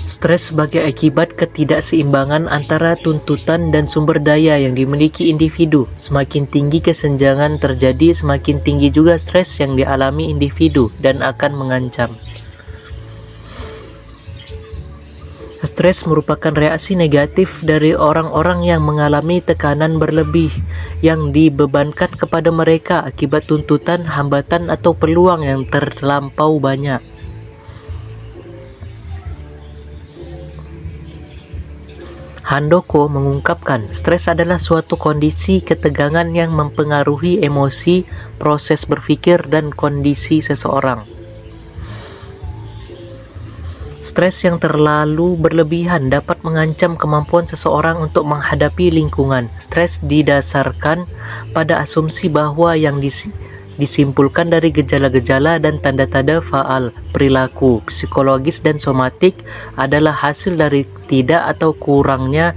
Stres sebagai akibat ketidakseimbangan antara tuntutan dan sumber daya yang dimiliki individu. Semakin tinggi kesenjangan terjadi, semakin tinggi juga stres yang dialami individu dan akan mengancam. Stres merupakan reaksi negatif dari orang-orang yang mengalami tekanan berlebih yang dibebankan kepada mereka akibat tuntutan, hambatan, atau peluang yang terlampau banyak. Handoko mengungkapkan, stres adalah suatu kondisi ketegangan yang mempengaruhi emosi, proses berpikir, dan kondisi seseorang. Stres yang terlalu berlebihan dapat mengancam kemampuan seseorang untuk menghadapi lingkungan. Stres didasarkan pada asumsi bahwa yang disimpulkan dari gejala-gejala dan tanda-tanda faal, perilaku, psikologis, dan somatik adalah hasil dari tidak atau kurangnya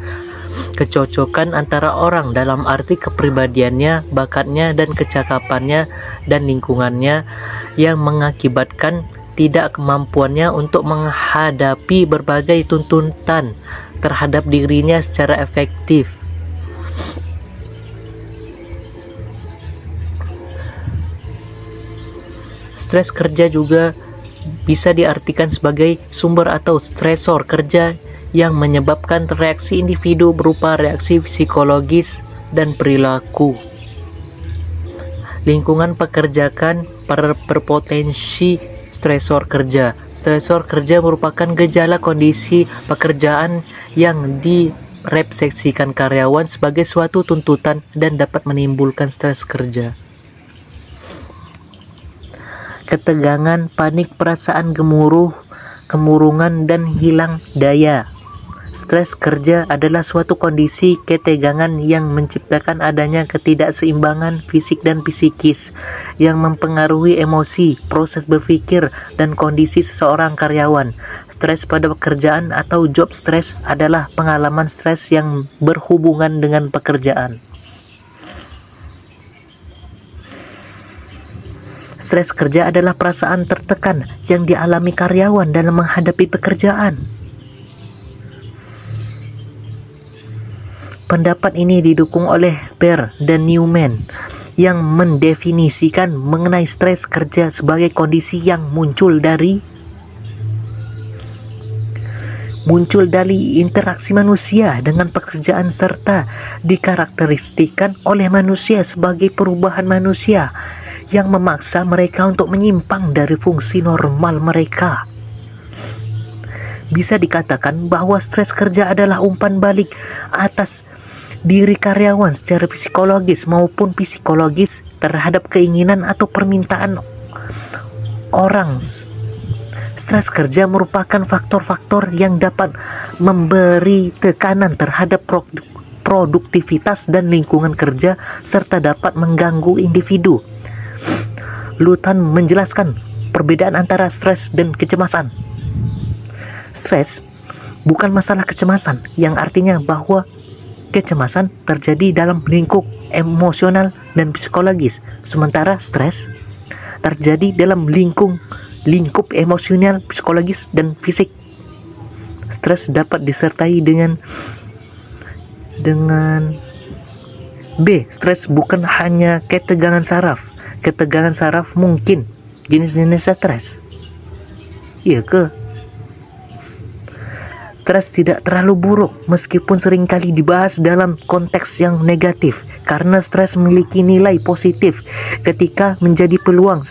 kecocokan antara orang dalam arti kepribadiannya, bakatnya, dan kecakapannya dan lingkungannya yang mengakibatkan tidak kemampuannya untuk menghadapi berbagai tuntutan terhadap dirinya secara efektif. Stres kerja juga bisa diartikan sebagai sumber atau stresor kerja yang menyebabkan reaksi individu berupa reaksi psikologis dan perilaku. Lingkungan pekerjaan berpotensi stresor kerja. Stresor kerja merupakan gejala kondisi pekerjaan yang direfleksikan karyawan sebagai suatu tuntutan dan dapat menimbulkan stres kerja. Ketegangan, panik, perasaan gemuruh, kemurungan, dan hilang daya. Stres kerja adalah suatu kondisi ketegangan yang menciptakan adanya ketidakseimbangan fisik dan psikis yang mempengaruhi emosi, proses berpikir, dan kondisi seseorang karyawan. Stres pada pekerjaan atau job stress adalah pengalaman stres yang berhubungan dengan pekerjaan. Stres kerja adalah perasaan tertekan yang dialami karyawan dalam menghadapi pekerjaan. Pendapat ini didukung oleh Baer dan Newman yang mendefinisikan mengenai stres kerja sebagai kondisi yang muncul dari interaksi manusia dengan pekerjaan serta dikarakteristikan oleh manusia sebagai perubahan manusia yang memaksa mereka untuk menyimpang dari fungsi normal mereka. Bisa dikatakan bahwa stres kerja adalah umpan balik atas diri karyawan secara psikologis maupun psikologis terhadap keinginan atau permintaan orang. Stres kerja merupakan faktor-faktor yang dapat memberi tekanan terhadap produktivitas dan lingkungan kerja serta dapat mengganggu individu. Lutan menjelaskan perbedaan antara stres dan kecemasan. Stres bukan masalah kecemasan, yang artinya bahwa kecemasan terjadi dalam lingkup emosional dan psikologis, sementara stres terjadi dalam lingkup emosional, psikologis, dan fisik. Stres dapat disertai dengan B. Stres bukan hanya ketegangan saraf. Ketegangan saraf mungkin jenis-jenis stres. Iya ke? Stres tidak terlalu buruk meskipun seringkali dibahas dalam konteks yang negatif, karena stres memiliki nilai positif ketika menjadi peluang